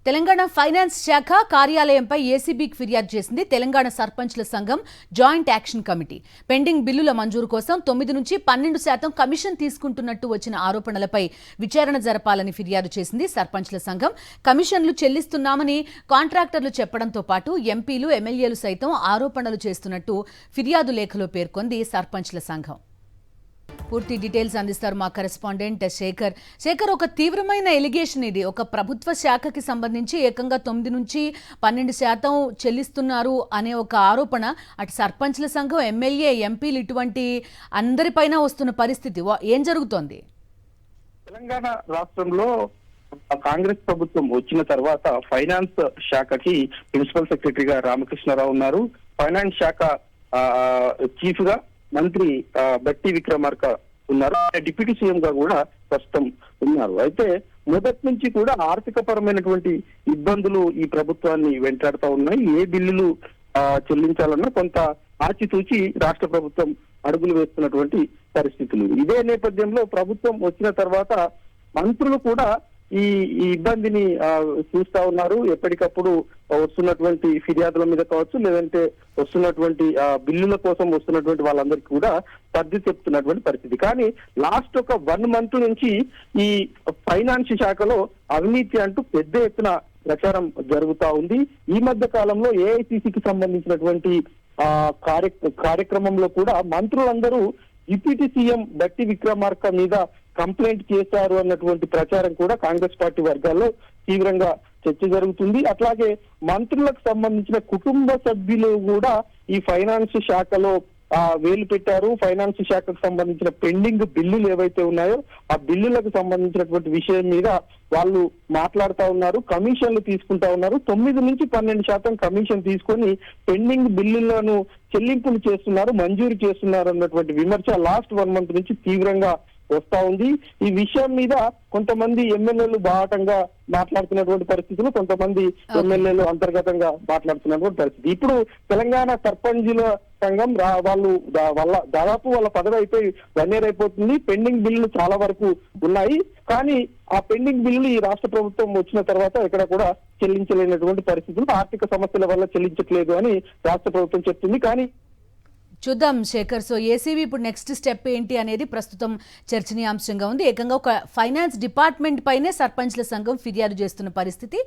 Telangana finance శాఖ కార్యాలయంపై ఏసీబీకి ఫిర్యాదు చేసింది తెలంగాణ సర్పంచ్ల సంఘం జాయింట్ యాక్షన్ కమిటీ. పెండింగ్ బిల్లుల మంజూరు కోసం 9 నుంచి 12% కమిషన్ తీసుకుంటున్నట్టు వచ్చిన ఆరోపణలపై విచారణ జరపాలని ఫిర్యాదు చేసింది సర్పంచ్ల సంఘం. కమిషన్లు చెల్లిస్తున్నామని కాంట్రాక్టర్లు చెప్పడంతో పాటు ఎంపీలు, ఎమ్మెల్యేలు సైతం ఆరోపణలు చేస్తున్నట్టు ఫిర్యాదు లేఖలో పేర్కొంది సర్పంచ్ల సంఘం. పూర్తి డీటెయిల్స్ అందిస్తారు మా కరెస్పాండెంట్ శేఖర్. ఒక తీవ్రమైన ఎలిగేషన్ ఇది. ఒక ప్రభుత్వ శాఖకి సంబంధించి ఏకంగా 9 నుంచి 12% చెల్లిస్తున్నారు అనే ఒక ఆరోపణ అటు సర్పంచ్ల సంఘం, ఎమ్మెల్యే, ఎంపీలు ఇటువంటి అందరిపైన వస్తున్న పరిస్థితి. ఏం జరుగుతోంది? తెలంగాణ రాష్ట్రంలో కాంగ్రెస్ ప్రభుత్వం వచ్చిన తర్వాత ఫైనాన్స్ శాఖకి ప్రిన్సిపల్ సెక్రటరీగా రామకృష్ణారావు ఉన్నారు. ఫైనాన్స్ శాఖ చీఫ్ గా మంత్రి బట్టి విక్రమార్క ఉన్నారు. డిప్యూటీ సీఎం గా కూడా ప్రస్తుతం ఉన్నారు. అయితే మొదటి నుంచి కూడా ఆర్థిక పరమైనటువంటి ఇబ్బందులు ఈ ప్రభుత్వాన్ని వెంటాడుతూ ఉన్నాయి. ఏ బిల్లులు చెల్లించాలన్నా కొంత ఆచితూచి రాష్ట్ర ప్రభుత్వం అడుగులు వేస్తున్నటువంటి పరిస్థితులు. ఇదే నేపథ్యంలో ప్రభుత్వం వచ్చిన తర్వాత మంత్రులు కూడా ఈ ఇబ్బందిని చూస్తా ఉన్నారు. ఎప్పటికప్పుడు వస్తున్నటువంటి ఫిర్యాదుల మీద కావచ్చు, లేదంటే వస్తున్నటువంటి బిల్లుల కోసం వస్తున్నటువంటి వాళ్ళందరికీ కూడా సర్ది చెప్తున్నటువంటి పరిస్థితి. కానీ లాస్ట్ ఒక 1 month నుంచి ఈ ఫైనాన్స్ శాఖలో అవినీతి అంటూ పెద్ద ఎత్తున ప్రచారం జరుగుతా ఉంది. ఈ మధ్య కాలంలో ఏఐసిసికి సంబంధించినటువంటి కార్యక్రమంలో కూడా మంత్రులందరూ డిప్యూటీ సీఎం బట్టి విక్రమార్క మీద కంప్లైంట్ చేశారు అన్నటువంటి ప్రచారం కూడా కాంగ్రెస్ పార్టీ వర్గాల్లో తీవ్రంగా చర్చ జరుగుతుంది. అట్లాగే మంత్రులకు సంబంధించిన కుటుంబ సభ్యులు కూడా ఈ ఫైనాన్స్ శాఖలో వేలు పెట్టారు. ఫైనాన్స్ శాఖకు సంబంధించిన పెండింగ్ బిల్లులు ఏవైతే ఉన్నాయో ఆ బిల్లులకు సంబంధించినటువంటి విషయం మీద వాళ్ళు మాట్లాడుతూ ఉన్నారు. కమిషన్లు తీసుకుంటా ఉన్నారు. 9 నుంచి 12% కమిషన్ తీసుకొని పెండింగ్ బిల్లులను చెల్లింపులు చేస్తున్నారు, మంజూరు చేస్తున్నారు అన్నటువంటి విమర్శ లాస్ట్ 1 month నుంచి తీవ్రంగా వస్తా ఉంది. ఈ విషయం మీద కొంతమంది ఎమ్మెల్యేలు బాహటంగా మాట్లాడుతున్నటువంటి పరిస్థితులు, కొంతమంది ఎమ్మెల్యేలు అంతర్గతంగా మాట్లాడుతున్నటువంటి పరిస్థితి. ఇప్పుడు తెలంగాణ సర్పంచుల సంఘం వాళ్ళు దాదాపు వాళ్ళ పదవి అయిపోయి 1 year అయిపోతుంది. పెండింగ్ బిల్లులు చాలా వరకు ఉన్నాయి. కానీ ఆ పెండింగ్ బిల్లులు ఈ రాష్ట్ర ప్రభుత్వం వచ్చిన తర్వాత ఎక్కడ కూడా చెల్లించలేనటువంటి పరిస్థితులు, ఆర్థిక సమస్యల వల్ల చెల్లించట్లేదు అని రాష్ట్ర ప్రభుత్వం చెప్తుంది. కానీ చూద్దాం శేఖర్. ఏసీబీ ఇప్పుడు నెక్స్ట్ స్టెప్ ఏంటి అనేది ప్రస్తుతం చర్చనీయాంశంగా ఉంది. ఏకంగా ఒక ఫైనాన్స్ డిపార్ట్మెంట్ పైనే సర్పంచ్ల సంఘం ఫిర్యాదు చేస్తున్న పరిస్థితి.